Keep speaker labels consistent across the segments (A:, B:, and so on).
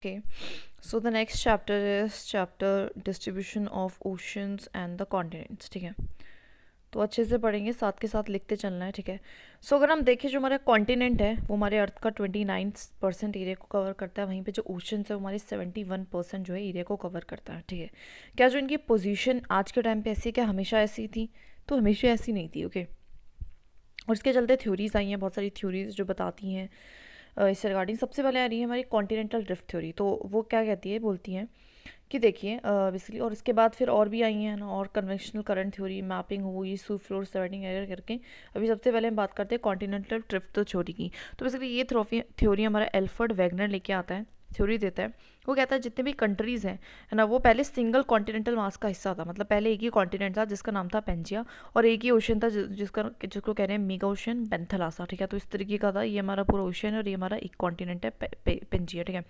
A: Okay, so the next chapter is chapter distribution of oceans and the continents. ठीक है, तो अच्छे से पढ़ेंगे, साथ के साथ लिखते चलना है. ठीक है. सो अगर हम देखें, जो हमारा कॉन्टिनेंट है वो हमारे अर्थ का 29% एरिया को कवर करता है. वहीं पे जो ओशन है वो हमारे 71% जो है एरिया को कवर करता है. ठीक है. क्या जो इनकी पोजीशन आज के टाइम पे ऐसी है, क्या हमेशा ऐसी थी? तो हमेशा ऐसी नहीं थी. ओके. और इसके चलते थ्योरीज आई हैं, बहुत सारी थ्योरीज जो बताती हैं इससे रिगार्डिंग. सबसे पहले आ रही है हमारी कॉन्टिनेंटल ड्रिफ्ट थ्योरी. तो वो क्या कहती है, बोलती हैं कि देखिए बेसिकली, और इसके बाद फिर और भी आई हैं ना, और कन्वेंशनल करंट थ्योरी, मैपिंग हुई, सी फ्लोर सेटिंग एरर करके. अभी सबसे पहले हम बात करते हैं कॉन्टिनेंटल ड्रिफ्ट थ्योरी की. तो बेसिकली ये थ्योरी हमारा एल्फ्रेड वेगनर लेके आता है, थ्योरी देता है. वो कहता है जितने भी कंट्रीज़ हैं, है ना, वो पहले सिंगल कॉन्टिनेंटल मास का हिस्सा था. मतलब पहले एक ही कॉन्टिनेंट था जिसका नाम था पेंजिया, और एक ही ओशन था जिसको कह रहे हैं मेगा ओशन बेंथलासा. ठीक है. तो इस तरीके का था, ये हमारा पूरा ओशन है और ये हमारा एक कॉन्टिनेंट है पेंजिया. ठीक है.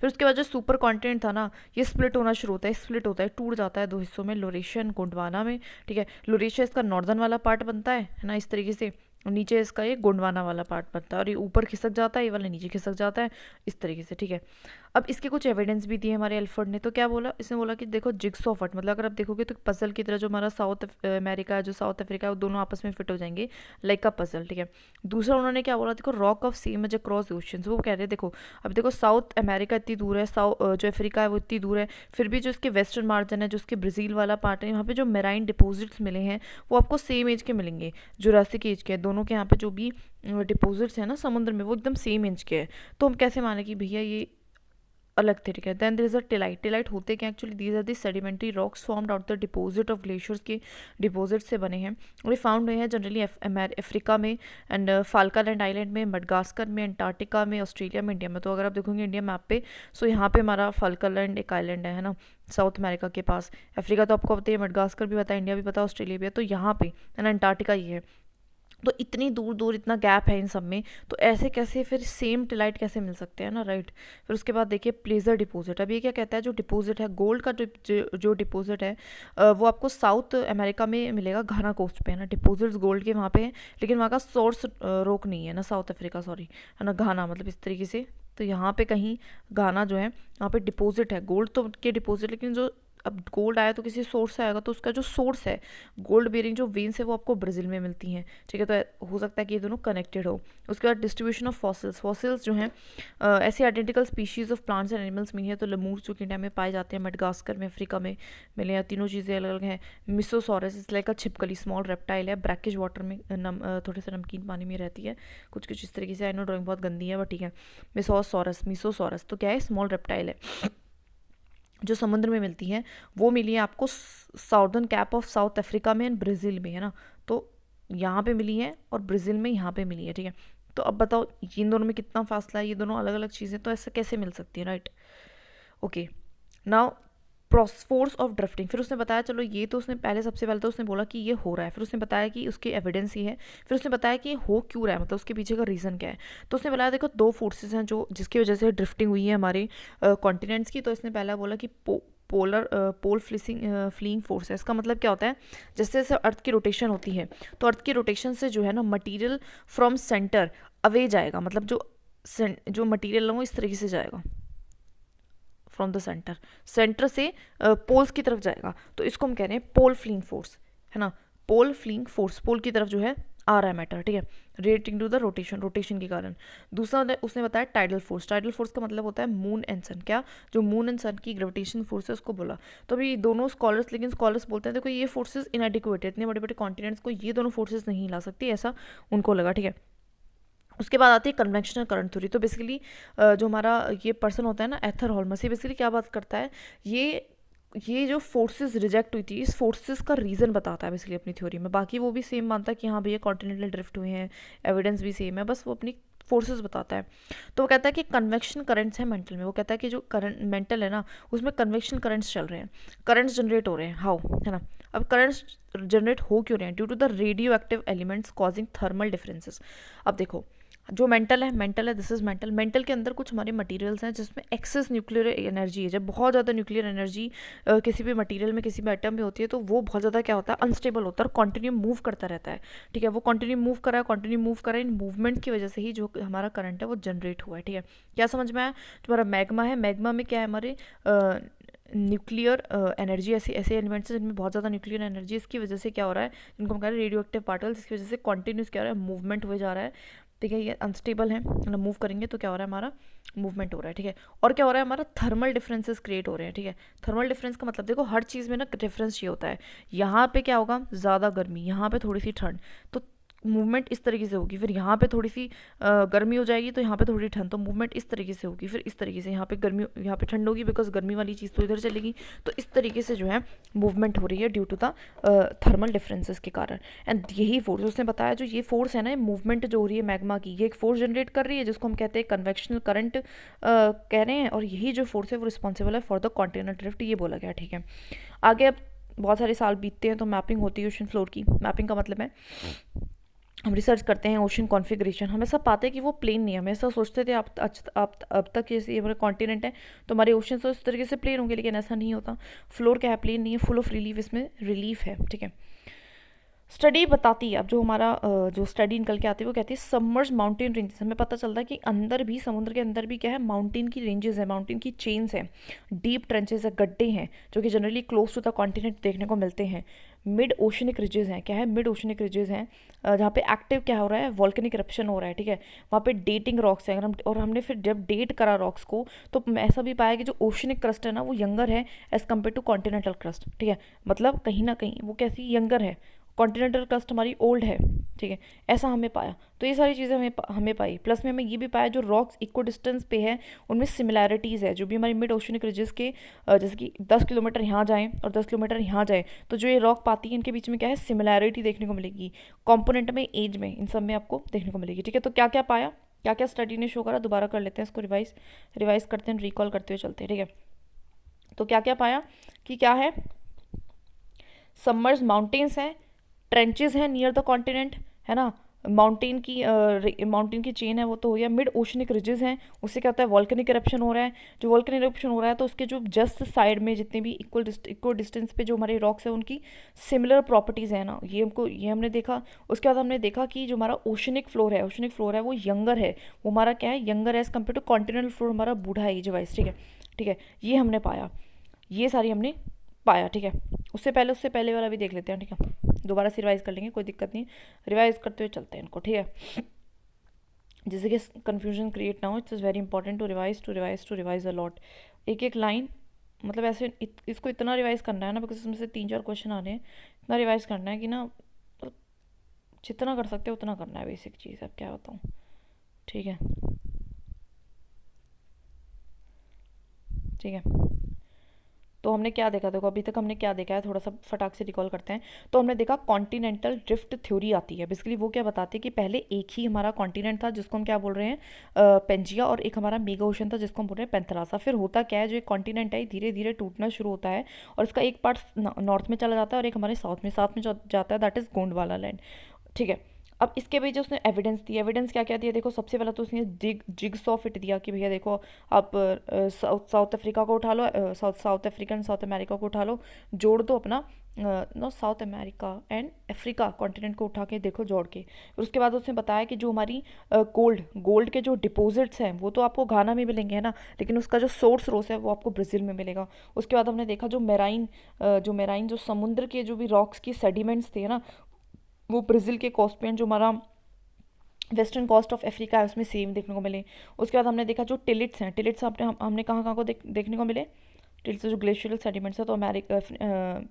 A: फिर उसके बाद जो सुपर कॉन्टिनेंट था ना, ये स्प्लिट होना शुरू होता है, स्प्लिट होता है, टूट जाता है दो हिस्सों में, लोरेशिया एंड गोंडवाना में. ठीक है. लोरेशिया इसका नॉर्दर्न वाला पार्ट बनता है ना, इस तरीके से. नीचे इसका ये गोंडवाना वाला पार्ट बनता है, और ये ऊपर खिसक जाता है, ये वाला नीचे खिसक जाता है, इस तरीके से. ठीक है. अब इसके कुछ एविडेंस भी दिए हमारे एल्फर्ड ने. तो क्या बोला इसने, बोला कि देखो जिग्सॉ फट, मतलब अगर आप देखोगे तो पजल की तरह जो हमारा साउथ अमेरिका है, जो साउथ अफ्रीका है, वो दोनों आपस में फिट हो जाएंगे लाइक अ पजल. ठीक है. दूसरा उन्होंने क्या बोला, देखो rock of same age across ocean. वो कह रहे हैं देखो, अब देखो साउथ अमेरिका इतनी दूर है, जो अफ्रीका है वो इतनी दूर है, फिर भी जो इसके वेस्टर्न मार्जिन है, जो उसके ब्राज़ील वाला पार्ट है, यहाँ पे जो मेराइन डिपोजिट्स मिले हैं वो आपको सेम एज के मिलेंगे, जुरासिक एज के. दोनों के यहाँ पे जो भी डिपोजिट्स हैं ना समुद्र में, वो एकदम सेम एज के हैं. तो हम कैसे माने कि भैया ये अलग थे. ठीक है. Then there is a tillite. Tillite होते क्या actually, these are the sedimentary rocks formed out the deposit of glaciers के डिपोजिट से बने हैं, और ये फाउंड हुए हैं जनरली अफ्रीका में, एंड फाल्कलैंड आइलैंड में, मडगास्कर में, अंटार्कटिका में, ऑस्ट्रेलिया में, इंडिया में. तो अगर आप देखोगे इंडिया मैप पे, सो यहाँ पे हमारा फाल्कलैंड एक आइलैंड है ना, साउथ अमेरिका के पास. अफ्रीका तो आपको पता है, मडगास्कर भी पता है, इंडिया भी पता है, ऑस्ट्रेलिया भी है. तो यहाँ पे एंड अंटार्कटिका ये है. तो इतनी दूर दूर इतना गैप है इन सब में, तो ऐसे कैसे फिर सेम टिलाइट कैसे मिल सकते हैं ना, राइट. फिर उसके बाद देखिए प्लेजर डिपॉजिट. अब ये क्या कहता है, जो डिपॉजिट है गोल्ड का, जो डिपॉजिट है वो आपको साउथ अमेरिका में मिलेगा, घाना कोस्ट पे, है ना. डिपॉजिट्स गोल्ड के वहाँ पे हैं, लेकिन वहाँ का सोर्स रोक नहीं है ना, साउथ अफ्रीका सॉरी, है ना, घाना मतलब इस तरीके से. तो यहाँ पे कहीं घाना जो है, यहाँ पे डिपॉजिट है गोल्ड तो के डिपॉजिट, लेकिन जो अब गोल्ड आया तो किसी सोर्स से आएगा, तो उसका जो सोर्स है, गोल्ड बेरिंग जो वेन्स है, वो आपको ब्राज़ील में मिलती हैं. ठीक है. तो हो सकता है कि ये दोनों कनेक्टेड हो. उसके बाद डिस्ट्रीब्यूशन ऑफ फॉसिल्स. फॉसिल्स जो हैं ऐसे identical species of plants and animals मिली है. तो लेमूर्स जो कि इंडिया में पाए जाते हैं, मडगास्कर में, अफ्रीका में मिले हैं. तीनों चीज़ें अलग अलग हैं. मिसोसॉरस इस लाइक का छिपकली, स्मॉल रेप्टाइल है, ब्रैकिश वाटर में, थोड़े से नमकीन पानी में रहती है, कुछ कुछ इस तरीके से. आई नो ड्राइंग बहुत गंदी है, बट ठीक है. मिसोसॉरस तो क्या है, स्मॉल रेप्टाइल है, जो समुद्र में मिलती हैं. वो मिली है आपको southern cap of south Africa में एंड ब्राज़ील में, है ना. तो यहाँ पे मिली है और ब्राज़ील में यहाँ पे मिली है. ठीक है. तो अब बताओ इन दोनों में कितना फासला है, ये दोनों अलग अलग चीज़ें, तो ऐसे कैसे मिल सकती है, right. Okay. Now force of drifting. फिर उसने बताया, चलो ये तो उसने पहले, सबसे पहले तो उसने बोला कि ये हो रहा है. फिर उसने बताया कि उसकी एविडेंस ही है. फिर उसने बताया कि ये हो क्यों रहा है, मतलब उसके पीछे का रीज़न क्या है. तो उसने बताया देखो दो फोर्सेस हैं जो जिसकी वजह से ड्रिफ्टिंग हुई है हमारे कॉन्टिनेंट्स की. तो इसने पहला बोला कि पोल फ्लीइंग फोर्स है. इसका मतलब क्या होता है, जैसे जैसे अर्थ की रोटेशन होती है, तो अर्थ की रोटेशन से जो है ना मटीरियल फ्रॉम सेंटर अवे जाएगा. मतलब जो मटीरियल है वो इस तरीके से जाएगा, फ्रॉम द सेंटर से पोल्स की तरफ जाएगा. तो इसको हम कह रहे हैं पोल फ्लीइंग फोर्स, है ना. पोल फ्लीइंग फोर्स, पोल की तरफ जो है आ रहा है मैटर. ठीक है. रिलेटिंग टू द रोटेशन के कारण. दूसरा उसने बताया टाइडल फोर्स. टाइडल फोर्स का मतलब होता है मून एंड सन. क्या, जो मून एंड सन की ग्रेविटेशन फोर्स है उसको बोला. तो अभी दोनों स्कॉलर्स, लेकिन स्कॉलर्स बोलते हैं देखो ये फोर्सेज इनएडिक्वेट है, इतने बड़े बड़े कॉन्टिनेंट्स को ये दोनों फोर्सेज नहीं ला सकती, ऐसा उनको लगा. ठीक है. उसके बाद आती है कन्वेंशनल करंट थ्योरी. तो बेसिकली जो हमारा ये पर्सन होता है ना, एथर हॉलमस, ये बेसिकली क्या बात करता है, ये जो फोर्सेस रिजेक्ट हुई थी, इस फोर्सेस का रीज़न बताता है बेसिकली अपनी थ्योरी में. बाकी वो भी सेम मानता है कि हाँ भैया कॉन्टिनेंटल ड्रिफ्ट हुए हैं, एविडेंस भी सेम है, बस वो अपनी फोर्सेस बताता है. तो वो कहता है कि कन्वेक्शन करंट्स हैं मेंटल में. वो कहता है कि जो करंट मेंटल है ना, उसमें कन्वेक्शन करंट्स चल रहे हैं, करंट्स जनरेट हो रहे हैं. हाउ, है ना. अब करंट्स जनरेट हो क्यों रहे हैं, due to the radio active elements causing thermal differences. अब देखो जो मेंटल है दिस इज़ मेंटल। मेंटल के अंदर कुछ हमारे मटेरियल्स हैं जिसमें एक्सेस न्यूक्लियर एनर्जी है। जब बहुत ज़्यादा न्यूक्लियर एनर्जी किसी भी मटेरियल में, किसी भी एटम में होती है, तो वो बहुत ज़्यादा क्या होता है, अनस्टेबल होता है और कंटिन्यू मूव करता रहता है। ठीक है, वो कंटिन्यू मूव कर रहा है, कंटिन्यू मूव कर रहा है। इन मूवमेंट की वजह से ही जो हमारा करंट है वो जनरेट हुआ है। ठीक है, क्या समझ में आया? तुम्हारा मैग्मा है, मैग्मा में क्या है, हमारे न्यूक्लियर एनर्जी, ऐसे ऐसे एलिमेंट्स हैं जिनमें बहुत ज़्यादा न्यूक्लियर एनर्जी, इसकी वजह से क्या हो रहा है, जिनको हम कह रहे हैं रेडियो एक्टिव पार्टिकल्स, इसकी वजह से कॉन्टिन्यूस क्या हो रहा है, मूवमेंट हुए जा रहा है। ठीक है, ये अनस्टेबल है, मतलब मूव करेंगे तो क्या हो रहा है, हमारा मूवमेंट हो रहा है। ठीक है, और क्या हो रहा है, हमारा थर्मल डिफरेंसेस क्रिएट हो रहे हैं। ठीक है, थर्मल डिफरेंस का मतलब देखो, हर चीज़ में ना डिफरेंस ये होता है। यहाँ पे क्या होगा, ज़्यादा गर्मी, यहाँ पे थोड़ी सी ठंड, तो मूवमेंट इस तरीके से होगी। फिर यहाँ पे थोड़ी सी गर्मी हो जाएगी तो यहाँ पे थोड़ी ठंड, तो मूवमेंट इस तरीके से होगी। फिर इस तरीके से यहाँ पे गर्मी, यहाँ पे ठंड होगी, बिकॉज गर्मी वाली चीज़ तो इधर चलेगी। तो इस तरीके से जो है मूवमेंट हो रही है due to the thermal differences के कारण। एंड यही फोर्स उसने बताया, जो ये फोर्स है ना, मूवमेंट जो हो रही है मैग्मा की, ये एक फोर्स जनरेट कर रही है जिसको हम कहते हैं कन्वेक्शनल करंट कह रहे हैं। और यही जो फोर्स है वो रिस्पॉन्सिबल है फॉर द कॉन्टिनेंटल ड्रिफ्ट, ये बोला गया। ठीक है, आगे अब बहुत सारे साल बीतते हैं तो मैपिंग होती है ओशन फ्लोर की। मैपिंग का मतलब है हम रिसर्च करते हैं ओशन कॉन्फ़िगरेशन, हमें सब पाते हैं कि वो प्लेन नहीं है। हमें ऐसा सोचते थे आप अब तक, जैसे ये हमारे कॉन्टिनेंट है तो हमारे ओशन तो इस तरीके से प्लेन होंगे, लेकिन ऐसा नहीं होता। फ्लोर क्या है, प्लेन नहीं है, फुल ऑफ रिलीफ, इसमें रिलीफ है। ठीक है, स्टडी बताती है, अब जो हमारा जो स्टडी निकल के आती है वो कहती है सबमर्ज माउंटेन रेंजेस। हमें पता चलता है कि अंदर भी, समुद्र के अंदर भी क्या है, माउंटेन की रेंजेस है, माउंटेन की चेन्स हैं, डीप ट्रेंचेस है, गड्ढे हैं, जो कि generally close to the continent देखने को मिलते हैं। मिड ओशनिक रिजेस हैं, क्या है, मिड ओशनिक रिजेस हैं, जहाँ पे एक्टिव क्या हो रहा है, वॉल्केनिक इरप्शन हो रहा है। ठीक है, वहाँ पे डेटिंग रॉक्स हैं। अगर हम, और हमने फिर जब डेट करा रॉक्स को, तो ऐसा भी पाया कि जो ओशनिक क्रस्ट है ना, वो यंगर है as compare to continental crust. ठीक है, मतलब कहीं ना कहीं वो कैसी यंगर है, कॉन्टिनेंटल क्रस्ट हमारी ओल्ड है। ठीक है, ऐसा हमें पाया। तो ये सारी चीज़ें हमें पाई। प्लस में हमें ये भी पाया जो रॉक्स इक्को डिस्टेंस पे है उनमें सिमिलैरिटीज़ है। जो भी हमारी मिड ओशनिक रिजेस के जैसे कि 10 किलोमीटर यहाँ जाएँ और 10 किलोमीटर यहाँ जाए, तो जो ये रॉक पाती है इनके बीच में क्या है, सिमिलैरिटी देखने को मिलेगी। कॉम्पोनेंट में, एज में, इन सब में आपको देखने को मिलेगी। ठीक है, तो क्या क्या पाया, क्या क्या स्टडी ने शो करा, दोबारा कर लेते हैं इसको, रिवाइज करते हैं, रिकॉल करते हुए चलते हैं। ठीक है, तो क्या क्या पाया कि क्या है, सबमर्ज माउंटेन्स हैं, ट्रेंचेस हैं नियर द कॉन्टिनेंट, है ना, माउंटेन की चेन है वो तो हो गया। मिड ओशनिक रिजेस हैं, उससे क्या होता है, वॉल्केनिक इरप्शन हो रहा है। जो वॉल्केनिक इरप्शन हो रहा है तो उसके जो जस्ट साइड में जितने भी इक्वल डिस्टेंस पे जो हमारे रॉक्स हैं उनकी सिमिलर प्रॉपर्टीज़ है ना, ये हमने देखा। उसके बाद हमने देखा कि जो हमारा ओशनिक फ्लोर है वो यंगर है, वो हमारा क्या है, younger age compare to continental floor हमारा बूढ़ा है एज वाइज। ठीक है, ये हमने पाया, ये सारी हमने पाया। ठीक है, उससे पहले वाला भी देख लेते हैं। ठीक है, दोबारा से रिवाइज कर लेंगे, कोई दिक्कत नहीं, रिवाइज करते हुए चलते हैं इनको। ठीक है, जिससे कि कन्फ्यूजन क्रिएट ना हो, it's very important to revise a lot. एक एक लाइन, मतलब ऐसे इसको इतना रिवाइज करना है ना, बिकॉज इसमें से 3-4 क्वेश्चन आ रहे हैं, इतना रिवाइज करना है कि ना, तो जितना कर सकते हो उतना करना है, बेसिक चीज़। अब क्या बताऊँ। ठीक है, ठीक है, तो हमने क्या देखा, देखो अभी तक हमने क्या देखा है, थोड़ा सा फटाक से रिकॉल करते हैं। तो हमने देखा कॉन्टिनेंटल ड्रिफ्ट थ्योरी आती है। बेसिकली वो क्या बताती है कि पहले एक ही हमारा कॉन्टिनेंट था जिसको हम क्या बोल रहे हैं, पेंजिया, और एक हमारा मेगा ओशन था जिसको हम बोल रहे हैं पेंथरासा। फिर होता क्या है, जो एक कॉन्टिनेंट है धीरे धीरे टूटना शुरू होता है और इसका एक पार्ट नॉर्थ में चला जाता है और एक हमारे साउथ में जाता है, दैट इज़ गोंडवाना लैंड। ठीक है, अब इसके बीच उसने एविडेंस दी। एविडेंस क्या क्या दिया, देखो सबसे पहले तो उसने जिग्स ऑफ इट दिया कि भैया देखो आप साउथ अफ्रीका को उठा लो, South Africa and South America को उठा लो, जोड़ दो अपना, no South America and Africa continent को उठा के देखो जोड़ के। और उसके बाद उसने बताया कि जो हमारी गोल्ड के जो डिपॉजिट्स हैं वो तो आपको घाना में मिलेंगे, है ना, लेकिन उसका जो सोर्स रोस है वो आपको ब्राज़ील में मिलेगा। उसके बाद हमने देखा जो मेराइन जो समुद्र के जो भी रॉक्स की सेडिमेंट्स थे ना, वो ब्राज़ील के कोस्ट पे, जो हमारा वेस्टर्न कोस्ट ऑफ अफ्रीका है, उसमें सेम देखने को मिले। उसके बाद हमने देखा जो टिलिट्स हैं, टिलिट्स हमने कहाँ कहाँ को देखने को मिले, टिलिट्स जो ग्लेशियल सेडिमेंट्स है, तो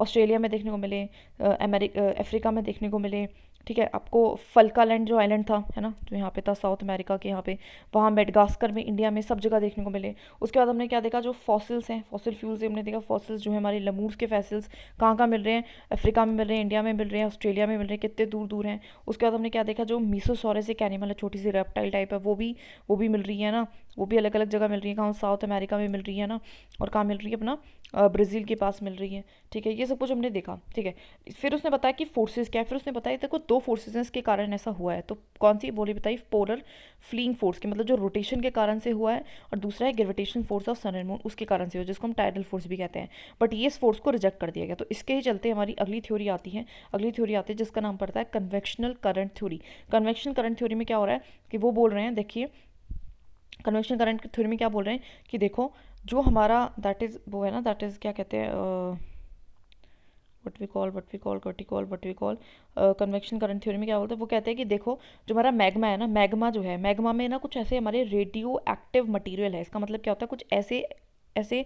A: ऑस्ट्रेलिया में देखने को मिले, अफ्रीका में देखने को मिले। ठीक है, आपको फल्कालैंड जो आइलैंड था, है ना, जो यहाँ पे था साउथ अमेरिका के यहाँ पे, वहाँ मेडगास्कर में, इंडिया में, सब जगह देखने को मिले। उसके बाद हमने क्या देखा, जो फॉसिल्स हैं, फॉसिल फ्यूल्स हमने देखा, फॉसिल्स जो है हमारे लमूर्स के फॉसिल्स कहाँ कहाँ मिल रहे हैं, अफ्रीका में मिल रहे हैं, इंडिया में मिल रहे हैं, ऑस्ट्रेलिया में मिल रहे हैं, कितने दूर दूर हैं। उसके बाद हमने क्या देखा, जो मीसोसॉरस एक एनिमल है, छोटी सी रेप्टाइल टाइप है, वो भी मिल रही है ना, वो भी अलग अलग जगह मिल रही है, कहाँ, साउथ अमेरिका में मिल रही है ना, और कहाँ मिल रही है, अपना ब्राज़ील के पास मिल रही है। ठीक है, ये सब कुछ हमने देखा। ठीक है, फिर उसने बताया कि फोर्सेस क्या है, फिर उसने बताया देखो दो फोर्सेज हैं इसके कारण ऐसा हुआ है। तो कौन सी बोली बताई? पोलर फ्लीइंग फोर्स के, मतलब जो रोटेशन के कारण से हुआ है, और दूसरा है gravitation force of sun and moon, उसके कारण से हुआ, जिसको हम टाइडल फोर्स भी कहते हैं। बट ये इस फोर्स को रिजेक्ट कर दिया गया। तो इसके ही चलते हमारी अगली थ्योरी आती है, जिसका नाम पड़ता है convectional current theory. Convectional current theory में क्या हो रहा है कि वो बोल रहे हैं, देखिए कन्वेक्शनल करंट थ्योरी में क्या बोल रहे हैं कि देखो जो हमारा दैट इज वो है ना, दैट इज क्या कहते हैं, what we call convection current theory में क्या बोलते हैं, वो कहते हैं कि देखो जो हमारा मैग्मा है ना, मैग्मा जो है, मैग्मा में ना कुछ ऐसे हमारे रेडियो एक्टिव मटीरियल है। इसका मतलब क्या होता है, कुछ ऐसे ऐसे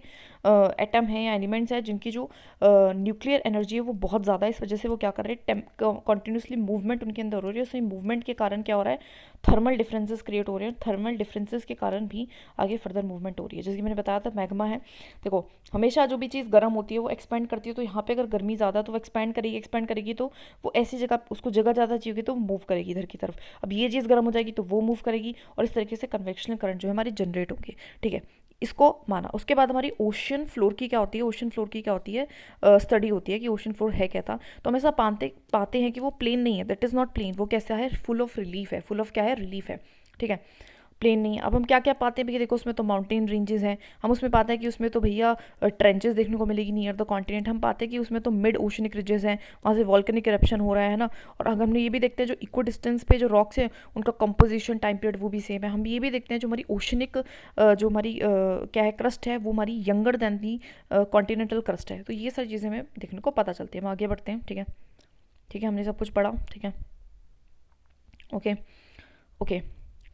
A: एटम हैं या एलिमेंट्स हैं जिनकी जो न्यूक्लियर एनर्जी है वो बहुत ज़्यादा है। इस वजह से वो क्या कर रहे हैं, कॉन्टिन्यूसली मूवमेंट उनके अंदर हो रही है। उसी मूवमेंट के कारण क्या हो रहा है, थर्मल डिफरेंसेस क्रिएट हो रहे हैं। थर्मल डिफरेंसेस के कारण भी आगे फर्दर मूवमेंट हो रही है। जैसे कि मैंने बताया था मैग्मा है, देखो हमेशा जो भी चीज़ गर्म होती है वो एक्सपेंड करती है। तो यहाँ पे अगर गर्मी ज़्यादा तो वो एक्सपेंड करेगी तो वो ऐसी जगह, उसको जगह ज़्यादा चाहिए होगी तो मूव करेगी इधर की तरफ। अब ये चीज़ गर्म हो जाएगी तो वो मूव करेगी, और इस तरीके से कन्वेक्शनल करंट जो है हमारी जनरेट होंगे। ठीक है, इसको माना। उसके बाद हमारी ओशन फ्लोर की क्या होती है, ओशन फ्लोर की क्या होती है, स्टडी होती है कि ओशन फ्लोर है क्या था। तो हमेशा पाते हैं कि वो प्लेन नहीं है, दैट इज़ नॉट प्लेन। वो कैसा है, फुल ऑफ रिलीफ है, फुल ऑफ क्या है, रिलीफ है। ठीक है, प्लेन नहीं है। अब हम क्या क्या पाते हैं भैया, देखो उसमें तो माउंटेन रेंजेस हैं, हम उसमें पाते हैं कि उसमें तो भैया ट्रेंचेस देखने को मिलेगी नियर द कॉन्टिनेंट। हम पाते हैं कि उसमें तो मिड ओशनिक रिजेस हैं, वहाँ से वॉल्केनिक इरप्शन हो रहा है ना। और अगर हम ये भी देखते हैं जो इक्वल डिस्टेंस पे जो रॉक्स हैं उनका कंपोजिशन टाइम पीरियड वो भी सेम है। हम ये भी देखते हैं जो हमारी ओशनिक जो हमारी क्या है क्रस्ट है, वो हमारी younger than the continental crust है। तो ये सारी चीज़ें हमें देखने को पता चलती है। हम आगे बढ़ते हैं। ठीक है, ठीक है, हमने सब कुछ पढ़ा। ठीक है, ओके ओके,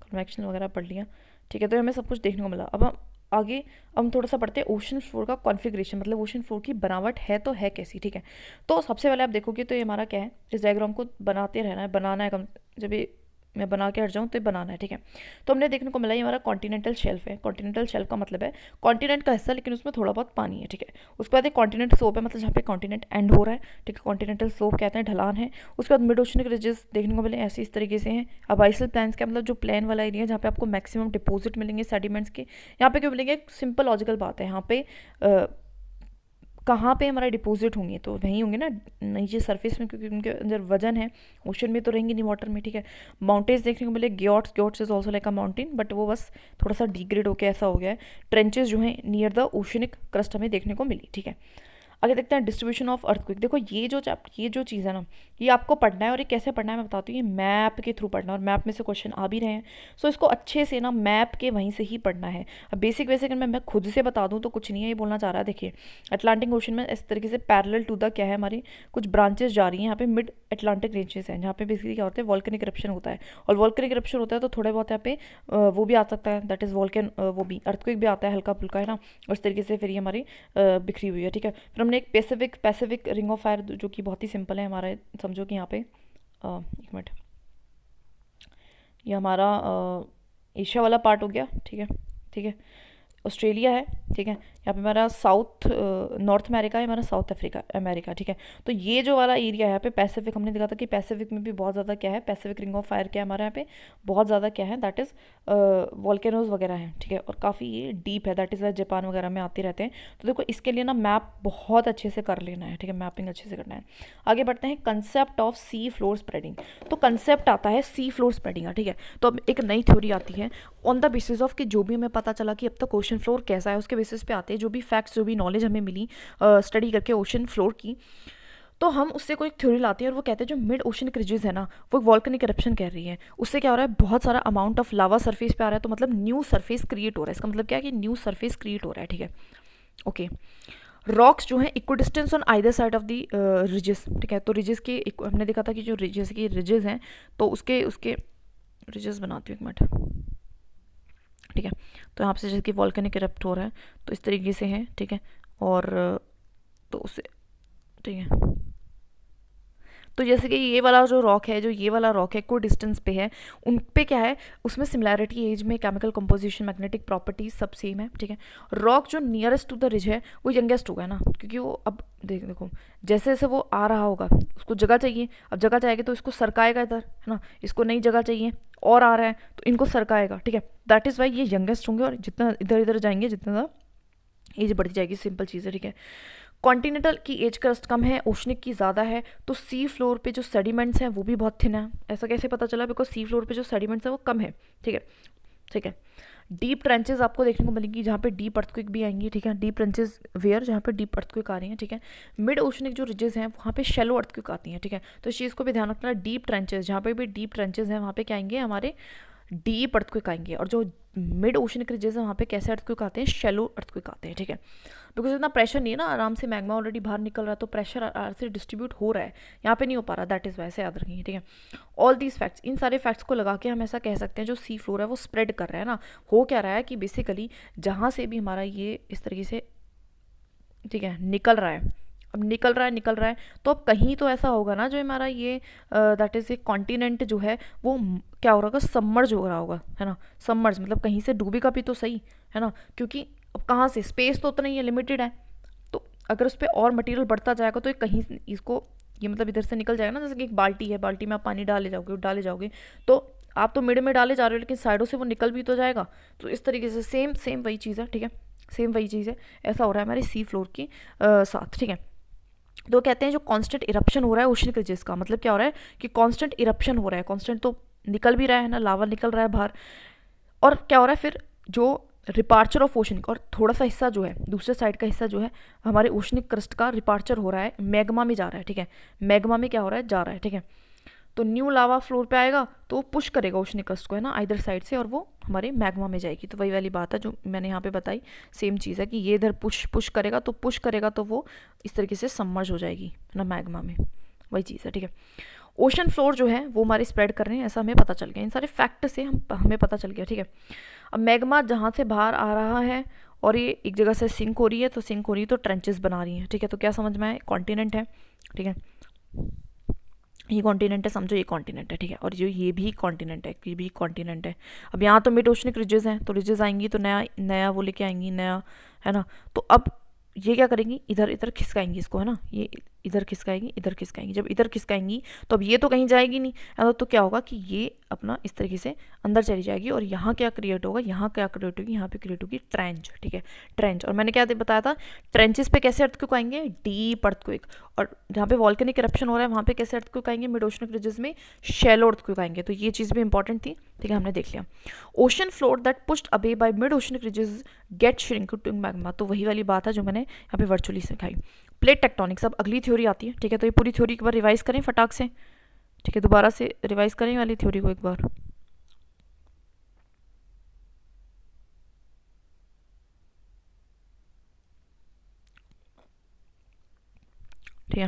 A: कन्वेक्शन वगैरह पढ़ लिया। ठीक है, तो हमें सब कुछ देखने को मिला। अब हम आगे हम थोड़ा सा पढ़ते हैं ओशन फ्लोर का कॉन्फ़िगरेशन, मतलब ओशन फ्लोर की बनावट है तो है कैसी। ठीक है, तो सबसे पहले आप देखोगे तो ये हमारा क्या है, इस डायग्राम को बनाते रहना है, बनाना है कम, जब ये मैं बना के हट जाऊँ तो ये बनाना है। ठीक है, तो हमने देखने को मिला ये हमारा कॉन्टिनेंटल शेल्फ है। कॉन्टिनेंटल शेल्फ का मतलब है कॉन्टिनेंट का हिस्सा लेकिन उसमें थोड़ा बहुत पानी है। ठीक है, उसके बाद एक कॉन्टिनेंट स्लोप है, मतलब जहाँ पे कॉन्टिनेंट एंड हो रहा है। ठीक है, कॉन्टिनेंटल स्लोप कहते हैं, ढलान है। उसके बाद मिड ओशनिक रिजेस देखने को मिले, ऐसे इस तरीके से हैं। अब आइसल प्लान्स का मतलब जो प्लेन वाला एरिया है जहाँ पे आपको मैक्सिमम डिपोजिट मिलेंगे सेडिमेंट्स के, यहाँ पे क्यों मिलेंगे, सिंपल लॉजिकल बात है, यहाँ पे कहाँ पे हमारा डिपॉजिट होंगे, तो वहीं होंगे ना नीचे सरफेस में, क्योंकि उनके अंदर वजन है। ओशन में तो रहेंगे नहीं, वाटर में। ठीक है, माउंटेन्स देखने को मिले, guyots is also like a mountain, but वो बस थोड़ा सा डिग्रेड होकर ऐसा हो गया है। ट्रेंचेस जो हैं नियर द ओशनिक क्रस्ट हमें देखने को मिली। ठीक है, आगे देखते हैं डिस्ट्रीब्यूशन ऑफ अर्थक्वेक। देखो ये जो चीज़ है ना, ये आपको पढ़ना है, और ये कैसे पढ़ना है मैं बताती हूँ। ये मैप के थ्रू पढ़ना है, और मैप में से क्वेश्चन आ भी रहे हैं, सो इसको अच्छे से ना मैप के वहीं से ही पढ़ना है। अब बेसिक मैं खुद से बता दूँ तो कुछ नहीं है, ये बोलना चाह रहा है। देखिए अटलांटिक ओशन में इस तरीके से पैरेलल टू द क्या है, हमारी कुछ ब्रांचेस जा रही हैं। यहाँ पे मिड अटलांटिक रेंजेस हैं, जहाँ पे बेसिकली क्या होता है, वॉल्केनिक इरप्शन होता है। और वॉल्केनिक इरप्शन होता है तो थोड़े बहुत यहाँ पे वो भी आ सकता है, दैट इज़ वॉल्केन, वो भी अर्थक्वेक भी आता है हल्का फुल्का, है ना। और इस तरीके से फिर ये हमारी बिखरी हुई है। ठीक है, फिर हमने एक पैसिफिक रिंग ऑफ फायर जो कि बहुत ही सिंपल है हमारा, समझो कि यहाँ पे एक मिनट, ये हमारा एशिया वाला पार्ट हो गया। ठीक है, ठीक है, ऑस्ट्रेलिया है। ठीक है, यहाँ पे हमारा साउथ नॉर्थ अमेरिका है, हमारा साउथ अमेरिका। ठीक है, तो ये जो वाला एरिया है यहाँ पे पैसिफिक, हमने देखा था कि पैसिफिक में भी बहुत ज़्यादा क्या है, पैसिफिक रिंग ऑफ फायर क्या है हमारे यहाँ पे बहुत ज़्यादा क्या है, दैट इज़ वॉल्केनोज वगैरह हैं। ठीक है, और काफ़ी ये डीप है, दैट इज़ वाई जापान वगैरह में आते रहते हैं। तो देखो इसके लिए ना मैप बहुत अच्छे से कर लेना है। ठीक है, मैपिंग अच्छे से करना है। आगे बढ़ते हैं, concept of sea floor spreading. तो कंसेप्ट आता है सी फ्लोर स्प्रेडिंग का। ठीक है, तो अब एक नई थ्योरी आती है ऑन द बेसिस ऑफ कि जो भी हमें पता चला कि अब तक ओशन फ्लोर कैसा है, उसके बेसिस पे आते हैं जो भी फैक्ट्स, जो भी नॉलेज हमें मिली स्टडी करके ओशन फ्लोर की, तो हम उससे कोई थ्योरी लाते हैं और वो कहते हैं जो मिड ओशन क्रिजेस है ना, वो वॉल्केनिक इरप्शन कह रही है। उससे क्या हो रहा है, बहुत सारा अमाउंट ऑफ लावा सरफेस पे आ रहा है, तो मतलब न्यू सरफेस क्रिएट हो रहा है। इसका मतलब क्या है कि न्यू सरफेस क्रिएट हो रहा है। ठीक है, ओके, रॉक्स जो है equal distance on either side of the ridges. ठीक है, तो रिजेस के हमने देखा था कि जो रिजेस हैं तो उसके रिजेस बनाती हूँ, एक मिनट। ठीक है, तो यहाँ से जैसे कि वॉल्केनिक इरप्ट हो रहा है तो इस तरीके से है। ठीक है, और तो उससे ठीक है, तो जैसे कि ये वाला जो रॉक है, कोई डिस्टेंस पे है, उन पे क्या है, उसमें सिमिलैरिटी एज में, केमिकल कंपोजिशन, मैग्नेटिक प्रॉपर्टीज सब सेम है। ठीक है, रॉक जो नियरेस्ट टू द रिज है वो यंगेस्ट होगा ना, क्योंकि वो अब देखो जैसे जैसे वो आ रहा होगा उसको जगह चाहिए। अब जगह चाहिए तो इसको सरकाएगा इधर, है ना, इसको नई जगह चाहिए और आ रहा है तो इनको सरकाएगा। ठीक है, दैट इज़ वाई ये यंगेस्ट होंगे, और जितना इधर इधर जाएंगे जितना एज बढ़ती जाएगी, सिंपल चीज़ है। ठीक है, कॉन्टिनेंटल की एज क्रस्ट कम है, ओशनिक की ज़्यादा है, तो सी फ्लोर पे जो सेडिमेंट्स हैं वो भी बहुत थिन है। ऐसा कैसे पता चला? बिकॉज सी फ्लोर पे जो सेडिमेंट्स हैं वो कम है। ठीक है, ठीक है। डीप ट्रेंचेस आपको देखने को मिलेंगी जहाँ पे डीप अर्थक्वेक भी आएंगी। ठीक है, डीप ट्रेंचेस वेयर जहाँ पे डीप अर्थक्वेक आ रही हैं। ठीक है, मिड ओशनिक जो रिजेस हैं वहाँ पे शैलो अर्थक्वेक आती हैं। ठीक है, तो इस चीज़ को भी ध्यान रखना। डीप ट्रेंचेस जहाँ पे भी डीप ट्रेंचेस हैं वहाँ पे क्या आएंगे? हमारे डीप अर्थक्वेक आएंगे। और जो मिड ओशनिक रिजेस हैं वहाँ पे कैसे अर्थक्वेक आते हैं? शैलो अर्थक्वेक आते हैं। ठीक है, बिकॉज इतना प्रेशर नहीं है ना, आराम से मैग्मा ऑलरेडी बाहर निकल रहा है, तो प्रेशर आराम से डिस्ट्रीब्यूट हो रहा है, यहाँ पे नहीं हो पा रहा। दैट इज़ वैसे याद रखेंगे। ठीक है, ऑल दीज फैक्ट्स, इन सारे फैक्ट्स को लगा के हम ऐसा कह सकते हैं जो सी फ्लोर है वो स्प्रेड कर रहा है ना। हो क्या रहा है कि बेसिकली जहाँ से भी हमारा ये इस तरीके से, ठीक है, निकल रहा है, अब निकल रहा है, तो अब कहीं तो ऐसा होगा ना जो हमारा ये दैट इज़ ए कॉन्टिनेंट जो है वो क्या हो रहा होगा? सबमर्ज हो रहा होगा, है ना। सबमर्ज मतलब कहीं से डूबेगा भी तो सही, है ना, क्योंकि अब कहाँ से, स्पेस तो उतना ही है, लिमिटेड है। तो अगर उस पर और मटेरियल बढ़ता जाएगा तो ये कहीं इसको, ये मतलब इधर से निकल जाएगा ना। जैसे कि एक बाल्टी है, बाल्टी में आप पानी डाले जाओगे तो आप तो मिड में डाले जा रहे हो, लेकिन साइडों से वो निकल भी तो जाएगा। तो इस तरीके से सेम वही चीज़ है। ठीक है, सेम वही चीज़ है, ऐसा हो रहा है हमारे सी फ्लोर के साथ। ठीक है, तो कहते हैं जो कांस्टेंट इरप्शन हो रहा है ओशन क्रिजेस का, मतलब क्या हो रहा है कि कांस्टेंट इरप्शन हो रहा है। कांस्टेंट तो निकल भी रहा है ना, लावा निकल रहा है बाहर। और क्या हो रहा है फिर, जो रिपार्चर ऑफ ओशन, और थोड़ा सा हिस्सा जो है, दूसरे साइड का हिस्सा जो है हमारे ओशनिक क्रस्ट का रिपार्चर हो रहा है, मैग्मा में जा रहा है। ठीक है, मैग्मा में क्या हो रहा है? जा रहा है। ठीक है, तो न्यू लावा फ्लोर पे आएगा तो वो पुश करेगा ओशनिक क्रस्ट को, है ना, आइदर साइड से, और वो हमारे मैग्मा में जाएगी। तो वही वाली बात है जो मैंने यहाँ पे बताई, सेम चीज़ है कि ये इधर पुश करेगा तो वो इस तरीके से सबमर्ज हो जाएगी, है ना, मैग्मा में। वही चीज़ है। ठीक है, ओशन फ्लोर जो है वो हमारे स्प्रेड कर रहे हैं, ऐसा हमें पता चल गया। इन सारे फैक्ट से हमें पता चल गया। ठीक है, अब मैग्मा जहाँ से बाहर आ रहा है और ये एक जगह से सिंक हो रही है, तो ट्रेंचेस बना रही है। ठीक है, तो क्या समझ में आए? कॉन्टिनेंट है। ठीक है, ये कॉन्टिनेंट है, समझो ये कॉन्टिनेंट है। ठीक है, और जो ये भी कॉन्टिनेंट है, ये भी कॉन्टिनेंट है। अब यहाँ तो मिड ओशनिक रिजेस हैं, तो रिजेस आएंगी तो नया वो लेके आएंगी, नया, है ना। तो अब ये क्या करेंगी? इधर खिसकाएंगी इसको, है ना, ये इधर खिसकाएंगी। जब इधर खिसकाएंगी तो अब ये तो कहीं जाएगी नहीं, तो क्या होगा कि ये अपना इस तरीके से अंदर चली जाएगी। और यहाँ क्या क्रिएट होगा? यहाँ पे क्रिएट होगी ट्रेंच। ठीक है, ट्रेंच। और मैंने क्या बताया था? ट्रेंचेस पे कैसे अर्थक्वेक आएंगे? Deep earthquake. और जहाँ पे वॉल्केनिक इरप्शन हो रहा है वहाँ पे कैसे अर्थक्वेक आएंगे? मिड ओशनिक रिजेस में शैलो अर्थक्वेक आएंगे। तो ये चीज़ भी इंपॉर्टेंट थी। ठीक है, हमने देख लिया। Ocean floor that pushed away by mid oceanic ridges get shrink to magma. तो वही वाली बात है जो मैंने यहाँ पे वर्चुअली सिखाई। प्लेट टेक्टोनिक्स, अब अगली थ्योरी आती है। ठीक है, तो ये पूरी थ्योरी एक बार रिवाइज करें फटाक से। ठीक है, दोबारा से रिवाइज करें वाली थ्योरी को एक बार। ठीक है,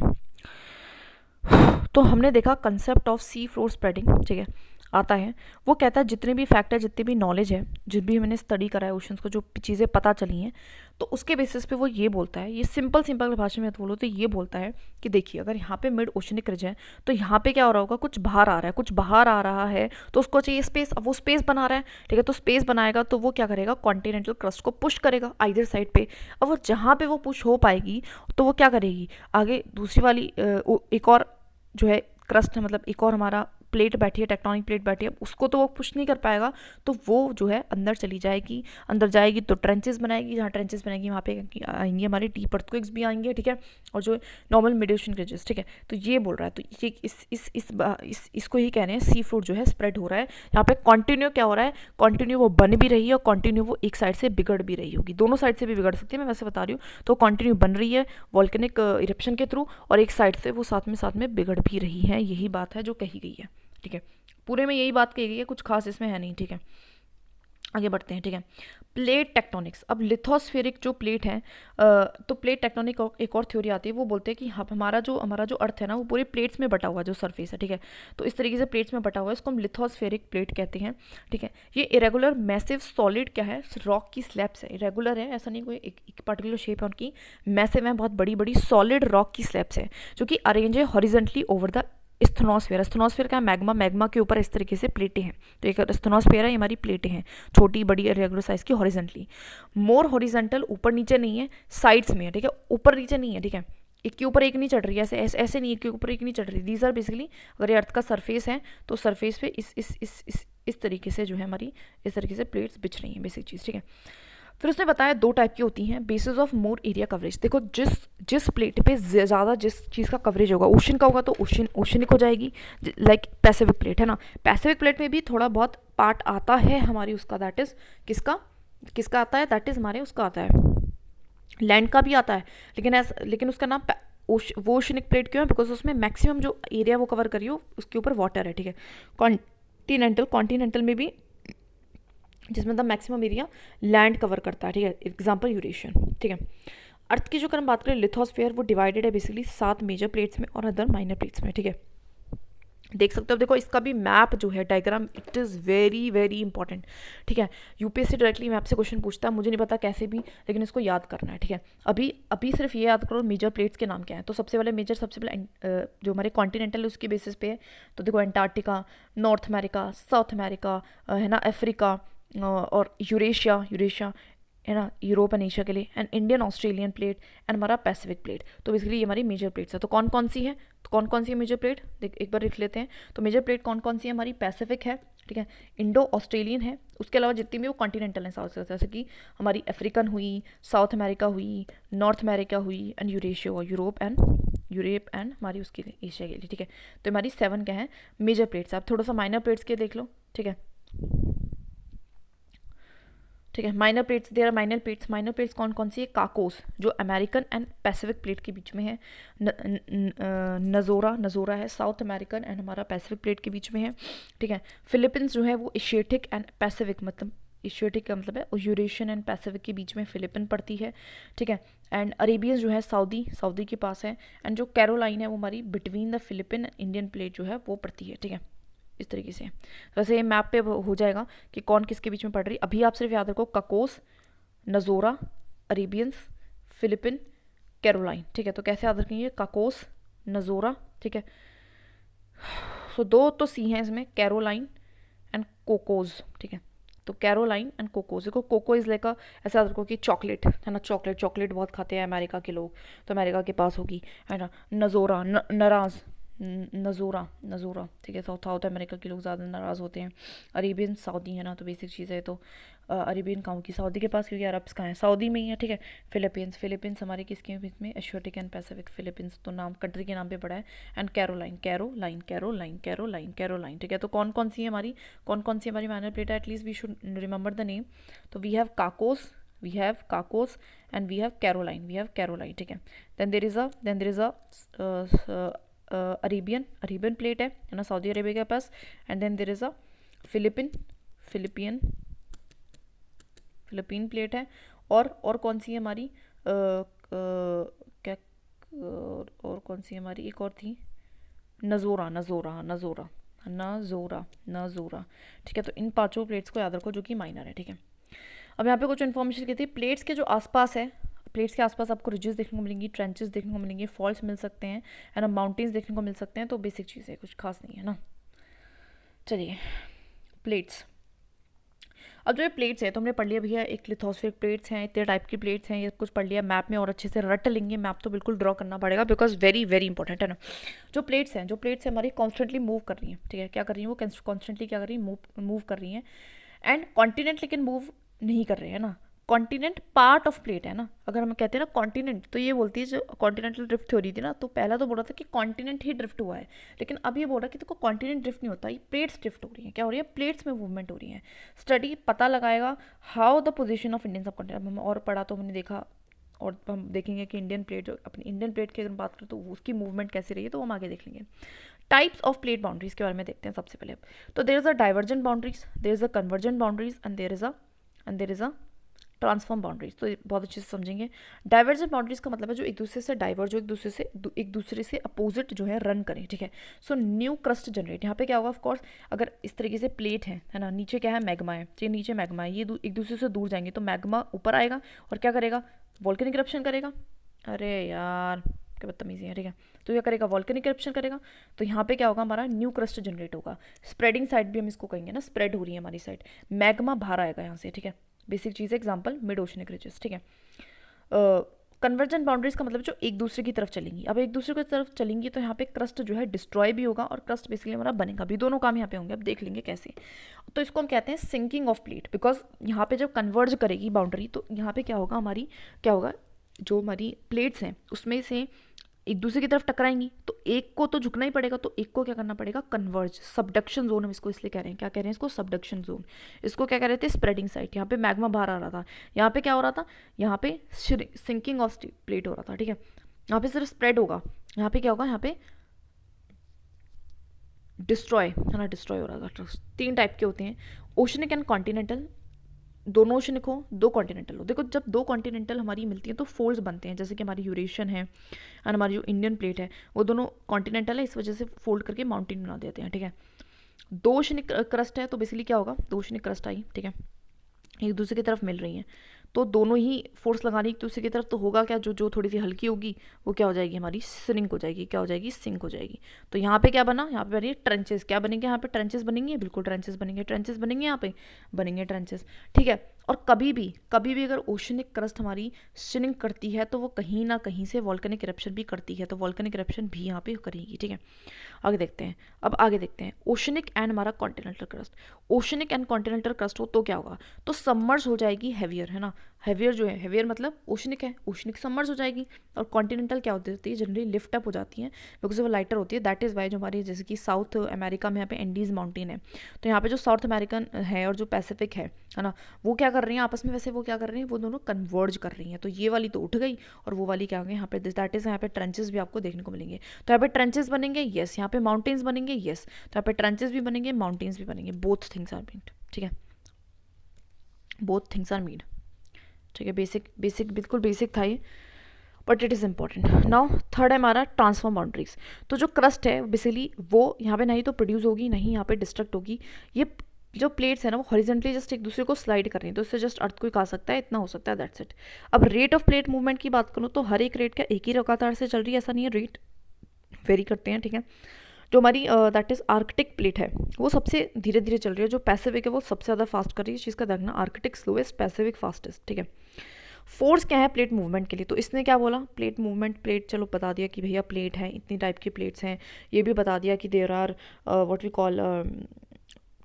A: तो हमने देखा concept of sea floor spreading. ठीक है, आता है, वो कहता है जितने भी फैक्ट है, जितनी भी नॉलेज है, जिस भी मैंने स्टडी करा है ओशंस को, जो चीज़ें पता चली हैं, तो उसके बेसिस पे वो ये बोलता है, ये सिंपल भाषा में बोलो तो ये बोलता है कि देखिए अगर यहाँ पे मिड ओशनिक रिज है तो यहाँ पे क्या हो रहा होगा? कुछ बाहर आ रहा है, तो उसको चाहिए स्पेस। अब वो स्पेस बना रहा है। ठीक है, तो स्पेस बनाएगा तो वो क्या करेगा? कॉन्टिनेंटल क्रस्ट को पुश करेगा आइदर साइड पे। अब वो जहाँ पे वो पुश हो पाएगी तो वो क्या करेगी? आगे दूसरी वाली एक और जो है क्रस्ट है, मतलब एक और हमारा प्लेट बैठी है, टेक्टोनिक प्लेट बैठी है, उसको तो वो पुश नहीं कर पाएगा, तो वो जो है अंदर चली जाएगी। अंदर जाएगी तो ट्रेंचेस बनाएगी, जहाँ ट्रेंचेस बनाएगी वहाँ पे आएंगे हमारे डीप अर्थक्वेक्स भी आएंगे। ठीक है, और जो नॉर्मल मिड ओशन रिजेस। ठीक है, तो ये बोल रहा है, तो ये इसको ही कह रहे हैं सी फ्लोर जो है स्प्रेड हो रहा है। यहाँ पे कॉन्टिन्यू क्या हो रहा है? कॉन्टिन्यू वो बन भी रही है और कॉन्टिन्यू वो एक साइड से बिगड़ भी रही होगी। दोनों साइड से भी बिगड़ सकती है, मैं वैसे बता रही हूँ। तो कॉन्टिन्यू बन रही है वॉल्केनिक इरप्शन के थ्रू, और एक साइड से वो साथ में बिगड़ भी रही है। यही बात है जो कही गई है। ठीक है, पूरे में यही बात कही गई है, कुछ खास इसमें है नहीं। ठीक है, आगे बढ़ते हैं। ठीक है, प्लेट टेक्टोनिक्स। अब लिथोस्फेरिक जो प्लेट है, तो प्लेट टेक्टोनिक एक और थ्योरी आती है, वो बोलते हैं कि हमारा जो अर्थ है ना, वो पूरी प्लेट्स में बटा हुआ जो सरफेस है। ठीक है, तो इस तरीके से प्लेट्स में बटा हुआ है, इसको हम लिथोस्फेरिक प्लेट कहते हैं। ठीक है, ये इरेगुलर मैसिव सॉलिड क्या है? रॉक की स्लैब्स है। इरेगुलर है, ऐसा नहीं कोई एक पर्टिकुलर शेप है उनकी, मैसिव है, बहुत बड़ी बड़ी सॉलिड रॉक की स्लैब्स है, जो कि अरेंज है हॉरिजेंटली ओवर द स्थिनोस्फेयर का मैग्मा के ऊपर इस तरीके से प्लेटें हैं। तो एक स्थिनोस्फेयर है, ये हमारी प्लेटें हैं, छोटी बड़ी रेगुलर साइज की, हॉरिजेंटली। मोर हॉरिजेंटल, ऊपर नीचे नहीं है, साइड्स में है। ठीक है, ऊपर नीचे नहीं है। ठीक है, एक के ऊपर एक नहीं चढ़ रही है, ऐसे नहीं, एक के ऊपर एक नहीं चढ़ रही। दीज आर बेसिकली, अगर ये अर्थ का सरफेस है तो सरफेस पे इस तरीके से जो है हमारी इस तरीके से प्लेट्स बिछ रही हैं, बेसिक चीज़। ठीक है, फिर उसने बताया 2 टाइप की होती हैं, basis of more area coverage. देखो जिस जिस प्लेट पे ज़्यादा जिस चीज़ का कवरेज होगा, ओशन का होगा तो ओशनिक हो जाएगी, लाइक पैसिफिक प्लेट है ना। पैसिफिक प्लेट में भी थोड़ा बहुत पार्ट आता है हमारी उसका, दैट इज़ किसका किसका आता है, दैट इज़ हमारे उसका आता है, लैंड का भी आता है, लेकिन उसका नाम वो ओशनिक प्लेट क्यों है, बिकॉज उसमें मैक्सिमम जो एरिया वो कवर करी हो उसके ऊपर वाटर है, ठीक है। कॉन्टिनेंटल में भी जिसमें the maximum area land cover करता है, ठीक है। एग्जांपल यूरेशियन, ठीक है। अर्थ की जो अगर हम बात करें लिथोस्फीयर, वो डिवाइडेड है बेसिकली 7 मेजर प्लेट्स में और अदर माइनर प्लेट्स में, ठीक है। देख सकते हो, देखो इसका भी मैप जो है diagram, it is very very important, ठीक है। यूपीएससी डायरेक्टली मैप से क्वेश्चन पूछता है, मुझे नहीं पता कैसे भी, लेकिन इसको याद करना है, ठीक है। अभी अभी सिर्फ ये याद करो मेजर प्लेट्स के नाम क्या हैं। तो सबसे पहले जो हमारे कॉन्टिनेंटल है उसके बेसिस पे है, तो देखो Antarctica, north America, south America है ना, अफ्रीका और यूरेशिया है ना, यूरोप एंड एशिया के लिए, and Indian Australian plate and हमारा पैसिफिक प्लेट। तो बेसिकली ये हमारी मेजर प्लेट्स है। तो कौन कौन सी है, तो कौन कौन सी है मेजर प्लेट, देख एक बार लिख लेते हैं। तो मेजर प्लेट कौन कौन सी है हमारी, पैसिफिक है, ठीक है, इंडो ऑस्ट्रेलियन है, उसके अलावा जितनी भी वो कॉन्टिनेंटल हैं साउथ, जैसे कि हमारी अफ्रीकन हुई, साउथ अमेरिका हुई, नॉर्थ अमेरिका हुई, एंड यूरेशिया हुआ, यूरोप एंड हमारी उसके लिए एशिया के लिए, ठीक है। तो हमारी 7 क्या है मेजर प्लेट्स। आप थोड़ा सा माइनर प्लेट्स के देख लो, ठीक है, ठीक है। माइनर प्लेट्स कौन कौन सी है, काकोस जो अमेरिकन एंड पैसिफिक प्लेट के बीच में है, नज़ोरा है साउथ अमेरिकन एंड हमारा पैसिफिक प्लेट के बीच में है, ठीक है। फिलीपींस जो है वो एशियाटिक एंड पैसिफिक, मतलब एशियाटिक का मतलब है यूरेशियन एंड पैसिफिक के बीच में फिलीपीन पड़ती है, ठीक है। एंड अरेबियन जो है सऊदी के पास है, एंड जो कैरोलाइन है वो हमारी between the Philippine Indian plate जो है वो पड़ती है, ठीक है। इस तरीके से वैसे ये मैप पे हो जाएगा कि कौन किसके बीच में पड़ रही। अभी आप सिर्फ याद रखो ककोस, नज़ोरा, अरेबियंस, फिलिपिन, कैरोलाइन, ठीक है। तो कैसे याद रखेंगे, ककोस, नज़ोरा, ठीक है। सो 2 तो सी हैं इसमें, कैरोलाइन एंड कोकोज, ठीक है। तो कैरोलाइन एंड कोकोज, देखो कोको इज लाइक ऐसा याद रखो कि चॉकलेट है ना, चॉकलेट बहुत खाते हैं अमेरिका के लोग, तो अमेरिका के पास होगी, है ना। नज़ोरा नाराज़, नज़ोरा, ठीक है। साउथ अमेरिका के लोग ज़्यादा नाराज़ होते हैं। अरेबियन सऊदी है ना, तो बेसिक चीज़ है। तो अरेबियन कहाँ की, सऊदी के पास, क्योंकि अरब्स कहाँ है, सऊदी में ही है, ठीक है। फिलीपींस हमारे किसके बीच में, एशियाटिक एंड पैसिफिक फिलीपींस, तो नाम कंट्री के नाम पे पड़ा है। एंड कैरोलाइन, ठीक है। तो कौन कौन सी हमारी माइनर प्लेट है, at least we should remember the name. तो we have Cocos and we have Caroline, ठीक है। Then there is a Arabian plate है ना, सऊदी अरेबिया के पास। And then there is a Philippine plate है। और कौन सी है हमारी क्या, और कौन सी हमारी, एक और थी, नज़ोरा, ठीक है। तो इन 5 प्लेट्स को याद रखो जो कि माइनर है, ठीक है। अब यहाँ पे कुछ इन्फॉर्मेशन की थी, प्लेट्स के जो आसपास है, प्लेट्स के आसपास आपको रिजेस देखने को मिलेंगी, ट्रेंचेस देखने को मिलेंगे, फॉल्स मिल सकते हैं, है ना, माउंटेन्स देखने को मिल सकते हैं। तो बेसिक चीज़ है, कुछ खास नहीं है ना। चलिए प्लेट्स, अब जो ये प्लेट्स है तो हमने पढ़ लिया भैया, एक लिथोस्फेरिक प्लेट्स हैं, इतने टाइप की प्लेट्स हैं, ये कुछ पढ़ लिया। मैप में और अच्छे से रट लेंगे, मैप तो बिल्कुल ड्रॉ करना पड़ेगा बिकॉज वेरी वेरी इंपॉर्टेंट है ना। जो प्लेट्स हैं हमारी कॉन्स्टेंटली मूव कर रही हैं, ठीक है। क्या कर रही हैं वो, कॉन्स्टेंटली क्या कर रही है, मूव कर रही हैं। एंड कॉन्टिनेंट लेकिन मूव नहीं कर रहे हैं ना, कॉन्टिनेंट पार्ट ऑफ प्लेट है ना। अगर हम कहते हैं ना कॉन्टिनेंट, तो ये बोलती है जो कॉन्टिनेंटल ड्रिफ्ट थ्योरी थी ना, तो पहला तो बोल रहा था कि कॉन्टिनेंट ही ड्रिफ्ट हुआ है, लेकिन अब ये बोल रहा है कि देखो कॉन्टिनेंट ड्रिफ्ट नहीं होता, ये प्लेट्स ड्रिफ्ट हो रही हैं। क्या हो रही है, प्लेट्स में मूवमेंट हो रही है। स्टडी पता लगाएगा how the position of Indian सब कॉन्टिनेंट। हम और पढ़ा तो हमने देखा, और हम देखेंगे कि इंडियन प्लेट, जो अपनी इंडियन प्लेट की अगर बात करें तो उसकी मूवमेंट कैसी रही है, तो हम आगे देख लेंगे। टाइप्स ऑफ प्लेट बाउंड्रीज के बारे में देखते हैं सबसे पहले। तो there is a divergent boundaries, there is a convergent boundaries, and there is a transform boundaries. तो बहुत अच्छे से समझेंगे। डाइवर्जेंट बाउंड्रीज का मतलब है जो एक दूसरे से डाइवर्ज हो, एक दूसरे से अपोजिट जो है रन करें, ठीक है। सो न्यू क्रस्ट जनरेट, यहाँ पे क्या होगा, ऑफ कोर्स अगर इस तरीके से प्लेट है ना, नीचे क्या है, मैग्मा है, ये नीचे मैग्मा है, ये एक दूसरे से दूर जाएंगे तो मैग्मा ऊपर आएगा और क्या करेगा, वोल्केनिक इरप्शन करेगा। अरे यार क्या बदतमीजी है, ठीक है। तो क्या करेगा, वोल्केनिक इरप्शन करेगा। तो यहाँ पे क्या होगा, हमारा न्यू क्रस्ट जनरेट होगा। स्प्रेडिंग साइड भी हम इसको कहेंगे ना, स्प्रेड हो रही है हमारी साइड, मैग्मा बाहर आएगा यहाँ से, ठीक है। बेसिक चीज़ है, एग्जाम्पल मिड ओशनिक रिजेस, ठीक है। कन्वर्जेंट बाउंड्रीज का मतलब जो एक दूसरे की तरफ चलेंगी। अब एक दूसरे की तरफ चलेंगी तो यहाँ पे क्रस्ट जो है डिस्ट्रॉय भी होगा और क्रस्ट बेसिकली हमारा बनेगा भी, दोनों काम यहाँ पे होंगे। अब देख लेंगे कैसे। तो इसको हम कहते हैं सिंकिंग ऑफ प्लेट, बिकॉज यहाँ पे जब कन्वर्ज करेगी बाउंड्री तो यहाँ पे क्या होगा, हमारी क्या होगा, जो हमारी प्लेट्स हैं उसमें से एक दूसरे की तरफ टकराएंगी तो एक को तो झुकना ही पड़ेगा, तो एक को क्या करना पड़ेगा, कन्वर्ज। सबडक्शन जोन हम इसको इसलिए कह रहे हैं, क्या कह रहे हैं इसको, सबडक्शन जोन। इसको क्या कह रहे थे, स्प्रेडिंग साइट। यहाँ पे मैग्मा बाहर आ रहा था, यहाँ पे क्या हो रहा था, यहाँ पे सिंकिंग ऑफ प्लेट हो रहा था, ठीक है। यहाँ पे सिर्फ स्प्रेड होगा, यहाँ पे क्या होगा, यहाँ पे डिस्ट्रॉय है ना, डिस्ट्रॉय हो रहा था। तीन टाइप के होते हैं, ओशनिक एंड कॉन्टिनेंटल। दोनों ओशनिक हो, दो कॉन्टिनेंटल हो। देखो जब दो कॉन्टिनेंटल हमारी मिलती हैं तो फोल्ड्स बनते हैं, जैसे कि हमारी यूरेशियन है और हमारी जो इंडियन प्लेट है वो दोनों कॉन्टिनेंटल है, इस वजह से फोल्ड करके माउंटेन बना देते हैं, ठीक है। दो ओशनिक क्रस्ट है तो बेसिकली क्या होगा, दो ओशनिक क्रस्ट आई, ठीक है, एक दूसरे की तरफ मिल रही हैं तो दोनों ही फोर्स लगानी एक दूसरे की तरफ, तो होगा क्या, जो थोड़ी सी हल्की होगी वो क्या हो जाएगी, हमारी सिंक हो जाएगी, क्या हो जाएगी, सिंक हो जाएगी। तो यहाँ पे क्या बना, यहाँ पे बनी ट्रेंचेस। क्या बनेंगे यहाँ पे, ट्रेंचेस बनेंगे, बिल्कुल ट्रेंचेस बनेंगे, ट्रेंचेस बनेंगे, यहाँ पे बनेंगे ट्रेंचेस, ठीक है। और कभी भी अगर ओशनिक क्रस्ट हमारी सिंक करती है तो वो कहीं ना कहीं से वॉल्केनिक इरप्शन भी करती है, तो वॉल्केनिक इरप्शन भी यहाँ पे करेगी, ठीक है। आगे देखते हैं, अब आगे देखते हैं ओशनिक एंड हमारा continental crust. Oceanic and continental crust हो तो क्या होगा, तो सबमर्ज हो जाएगी, हैवियर है ना। हैवियर जो है, हैवियर मतलब ओशनिक है, ओशनिक सबमर्ज हो जाएगी। और कॉन्टिनेंटल क्या होती है, जनरली लिफ्ट अप हो जाती है बिकॉज वो लाइटर होती है। दैट इज़ वाई जो हमारी जैसे कि साउथ अमेरिका में यहाँ पे एंडीज माउंटेन है, तो यहाँ पे जो साउथ अमेरिकन है और जो पैसिफिक है ना, वो क्या कर रही हैं आपस में, वैसे वो क्या कर रही हैं, वो दोनों कन्वर्ज कर रही हैं। तो ये वाली तो उठ गई और वो वाली क्या हो गई, यहाँ पे दैट इज़ यहाँ पे ट्रेंचेस भी आपको देखने को मिलेंगे। तो यहाँ पे ट्रेंचेस बनेंगे, येस, यहाँ पे माउंटेन्स बनेंगे, येस। तो यहाँ पे ट्रेंचेस भी बनेंगे, माउंटेन्स भी बनेंगे, बोथ थिंग्स आर मीड, ठीक है, बोथ थिंग्स आर मीड, ठीक है। बेसिक बिल्कुल बेसिक था ये, but it is important. Now third है हमारा ट्रांसफॉर्म बाउंड्रीज। तो जो क्रस्ट है बेसिकली वो यहाँ पे नहीं तो प्रोड्यूस होगी, नहीं यहाँ पे डिस्ट्रक्ट होगी। ये जो प्लेट्स है ना वो हॉरिजेंटली जस्ट एक दूसरे को स्लाइड कर रही हैं, तो इससे जस्ट अर्थ को ही खा सकता है, इतना हो सकता है, दैट्स इट। अब रेट ऑफ प्लेट मूवमेंट की बात करूँ तो हर एक रेट का एक ही लगातार से चल रही है, ऐसा नहीं है, रेट वेरी करते हैं, ठीक है। जो हमारी दैट इज़ आर्कटिक प्लेट है वो सबसे धीरे धीरे चल रही है, जो पैसिफिक है वो सबसे ज़्यादा फास्ट कर रही है। इस चीज़ का देखना, आर्कटिक स्लोएस्ट, पैसिफिक फास्टेस्ट, ठीक है। फोर्स क्या है प्लेट मूवमेंट के लिए, तो इसने क्या बोला, प्लेट मूवमेंट, प्लेट चलो बता दिया कि भैया प्लेट है, इतनी टाइप की प्लेट्स हैं, ये भी बता दिया कि there are what we call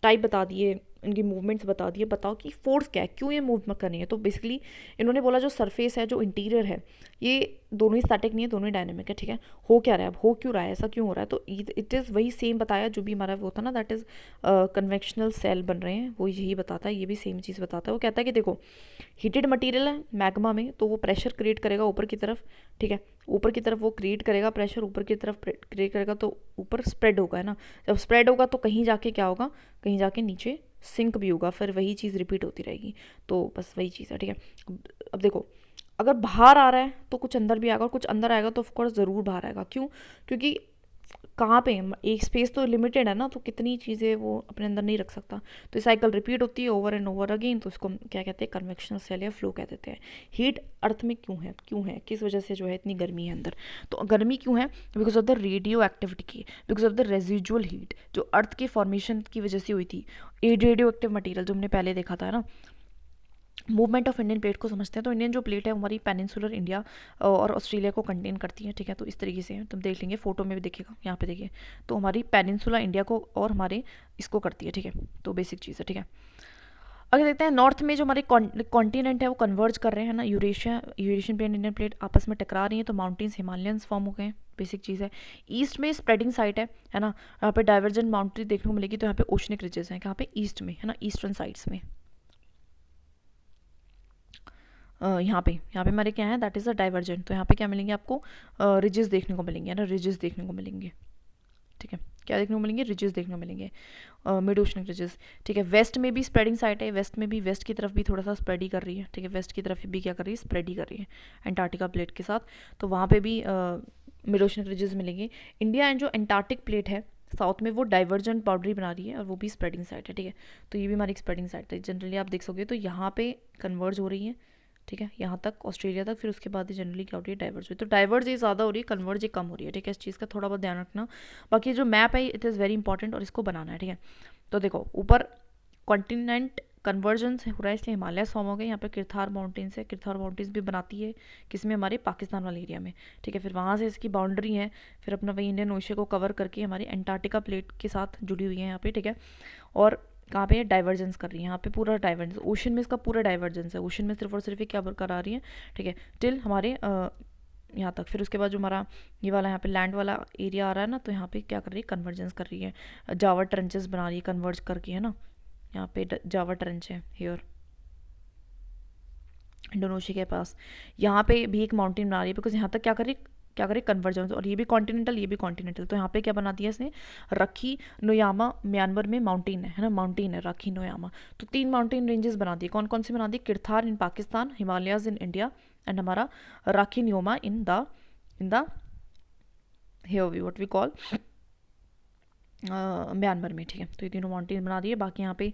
A: type बता दिए, इनकी मूवमेंट्स बता दिए। बताओ कि फोर्स क्या है, क्यों ये मूव कर रही है। तो बेसिकली इन्होंने बोला जो सरफेस है, जो इंटीरियर है, ये दोनों ही स्टैटिक नहीं है, दोनों ही डायनेमिक है, ठीक है। हो क्या रहा है, अब हो क्यों रहा है, ऐसा क्यों हो रहा है, तो इट इज़ वही सेम बताया जो भी हमारा वो था ना, दैट इज़ कन्वेक्शनल सेल बन रहे हैं, वो यही बताता है, ये भी सेम चीज़ बताता है। वो कहता है कि देखो हीटेड मटेरियल है मैग्मा में, तो वो प्रेशर क्रिएट करेगा ऊपर की तरफ, ठीक है, ऊपर की तरफ वो क्रिएट करेगा प्रेशर, ऊपर की तरफ क्रिएट करेगा तो ऊपर स्प्रेड होगा, है ना। जब स्प्रेड होगा तो कहीं जाके क्या होगा, कहीं जाके नीचे सिंक भी होगा, फिर वही चीज़ रिपीट होती रहेगी। तो बस वही चीज़ है, ठीक है। अब देखो अगर बाहर आ रहा है तो कुछ अंदर भी आएगा, और कुछ अंदर आएगा तो ऑफकोर्स ज़रूर बाहर आएगा। क्यों, क्योंकि कहाँ पे एक स्पेस तो लिमिटेड है ना, तो कितनी चीज़ें वो अपने अंदर नहीं रख सकता। तो साइकिल रिपीट होती है ओवर एंड ओवर अगेन, तो इसको क्या कहते हैं, कन्वेक्शनल सेल या फ्लो कह देते हैं। हीट अर्थ में क्यों है किस वजह से जो है इतनी गर्मी है अंदर, तो गर्मी क्यों है, because of the radioactivity की, because of the residual heat जो अर्थ के फॉर्मेशन की वजह से हुई थी। रेडियो एक्टिव मटीरियल जो हमने पहले देखा था ना। मूवमेंट ऑफ इंडियन प्लेट को समझते हैं, तो इंडियन जो प्लेट है हमारी पेनिनसुलर इंडिया और ऑस्ट्रेलिया को कंटेन करती है, ठीक है। तो इस तरीके से तुम देख लेंगे, फोटो में भी दिखेगा, यहाँ पे देखिए, तो हमारी पेनिनसुला इंडिया को और हमारे इसको करती है, ठीक है। तो बेसिक चीज़ है, ठीक है। अगर देखते हैं नॉर्थ में जो हमारे कॉन्टिनेंट है वो कन्वर्ज कर रहे हैं ना, यूरेशियन प्लेट, इंडियन प्लेट आपस में टकरा रही है, तो माउंटेन्स हिमालयंस फॉर्म हो गए, बेसिक चीज़ है। ईस्ट में स्प्रेडिंग साइट है ना, यहाँ पे डाइवर्जेंट माउंटेन देखने को मिलेगी, तो यहाँ पे ओशनिक रिजेस हैं, यहाँ पे ईस्ट में है ना, ईस्टर्न साइड्स में। यहाँ पे हमारे क्या है, दैट इज़ अ डाइवर्जेंट, तो यहाँ पे क्या मिलेंगे आपको, रिजेस देखने को मिलेंगे, है ना, रिजेस देखने को मिलेंगे, ठीक है। क्या देखने को मिलेंगे, रिजेस देखने को मिलेंगे, मिड ओशनिक रिजेस, ठीक है। वेस्ट में भी स्प्रेडिंग साइट है, वेस्ट में भी, वेस्ट की तरफ भी थोड़ा सा स्प्रेड ही कर रही है, ठीक है। वेस्ट की तरफ भी क्या कर रही है, स्प्रेड ही कर रही है एंटार्क्टिका प्लेट के साथ, तो वहाँ पे भी मिड ओशनिक रिजेस मिलेंगे। इंडिया एंड जो एंटार्क्टिक प्लेट है साउथ में, वो डाइवर्जेंट बाउंड्री बना रही है और वो भी स्प्रेडिंग साइट है, ठीक है। तो ये भी हमारी स्प्रेडिंग साइट है, जनरली आप देख सकोगे, तो यहाँ पे कन्वर्ज हो रही है, ठीक है, यहाँ तक ऑस्ट्रेलिया तक, फिर उसके बाद जनरली क्या हो रही है, डाइवर्ज हुई। तो डाइवर्ज ये ज़्यादा हो रही है, कन्वर्ज ये कम हो रही है, ठीक है। इस चीज़ का थोड़ा बहुत ध्यान रखना। बाकी जो मैप है इट इज़ वेरी इंपॉर्टेंट और इसको बनाना है, ठीक है। तो देखो ऊपर कॉन्टिनेंट कन्वर्जेंस हो रहा है इसलिए हिमालयस फॉर्म हो गए। यहाँ पे किरथार माउंटेन्स है, किरथार माउंटेन्स भी बनाती है किसमें, हमारे पाकिस्तान वाले एरिया में, ठीक है। फिर वहाँ से इसकी बाउंड्री है, फिर अपना वही इंडियन ओशियन को कवर करके हमारी एंटार्क्टिका प्लेट के साथ जुड़ी हुई है यहाँ पे, ठीक है। और कहाँ पे डाइवर्जेंस कर रही है, यहाँ पे पूरा डाइवर्जेंस, ओशन में इसका पूरा डाइवर्जेंस है, ओशन में सिर्फ और सिर्फ क्या करा रही है, ठीक है, टिल हमारे यहाँ तक। फिर उसके बाद जो हमारा ये वाला यहाँ पे लैंड वाला एरिया आ रहा है ना, तो यहाँ पे क्या कर रही है, कन्वर्जेंस कर रही है, जावा ट्रेंचेस बना रही है कन्वर्ज करके, है ना। यहाँ पे जावा ट्रेंच है हियर इंडोनेशिया के पास। यहाँ पे भी एक माउंटेन बना रही है, बिकॉज यहाँ तक क्या करे कन्वर्जेंस, और ये भी कॉन्टिनेंटल, ये भी कॉन्टिनेंटल। तो यहाँ पे क्या बना दिया इसने, रखी नोयामा म्यांमार में माउंटेन है ना, माउंटेन है रखी नोयामा। तो 3 माउंटेन रेंजेस बना दिए, कौन कौन से बना दिए, Kirthar in Pakistan, Himalayas in India, and हमारा Rakhine Yoma in the here we what we call Myanmar में, ठीक है। तो ये तीनों माउंटेन बना दिए। बाकी यहाँ पे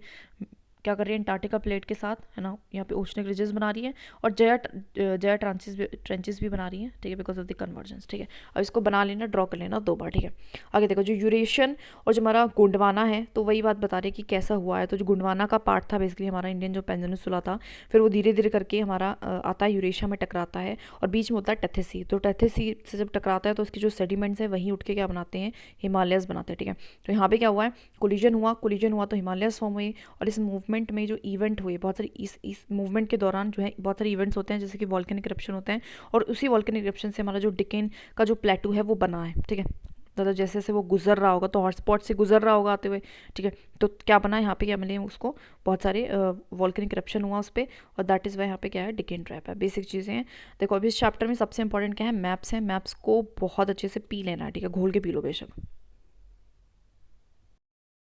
A: क्या कर रही है, एंटार्क्टिका प्लेट के साथ, है ना, यहाँ पे ओशनिक रिजेस बना रही है, और जया ट्रेंचेस भी बना रही है, ठीक है, बिकॉज ऑफ द कन्वर्जेंस, ठीक है। अब इसको बना लेना, ड्रॉ कर लेना 2 बार, ठीक है। आगे देखो, जो यूरेशियन और जो हमारा गोंडवाना है, तो वही बात बता रही है कि कैसा हुआ है। तो जो गोंडवाना का पार्ट था बेसिकली हमारा इंडियन जो पेनिनसुला था, फिर वो धीरे धीरे करके हमारा आता है यूरेशिया में टकराता है, और बीच में होता है टेथिस सी। तो टेथिस सी से जब टकराता है तो उसकी जो सेडिमेंट्स है वहीं उठ के क्या बनाते हैं, हिमालयस बनाते हैं, ठीक है। तो यहाँ पे क्या हुआ है, कोलिजन हुआ तो हिमालयस फॉर्म हुई, और इस मूवमेंट में जो इवेंट हुए बहुत सारे, इस मूवमेंट के दौरान जो है बहुत सारे इवेंट्स होते हैं, जैसे कि वॉल्केनिक इरप्शन होते हैं, और उसी वॉल्केनिक इरप्शन से हमारा जो डिकेन का जो प्लेटू है वो बना है, ठीक है। तो जैसे जैसे वो गुजर रहा होगा, तो हॉटस्पॉट से गुजर रहा होगा आते हुए, ठीक है। तो क्या बना यहाँ पे, क्या मिले उसको, बहुत सारे वॉल्केनिक इरप्शन हुआ उस पर, और दैट इज़ वाई यहाँ पे क्या है, डिकेन ट्रैप है। बेसिक चीज़ें हैं। देखो अभी इस चैप्टर में सबसे इंपॉर्टेंट क्या है, मैप्स हैं। मैप्स को बहुत अच्छे से पी लेना है, ठीक है, घोल के पी लो बेशक।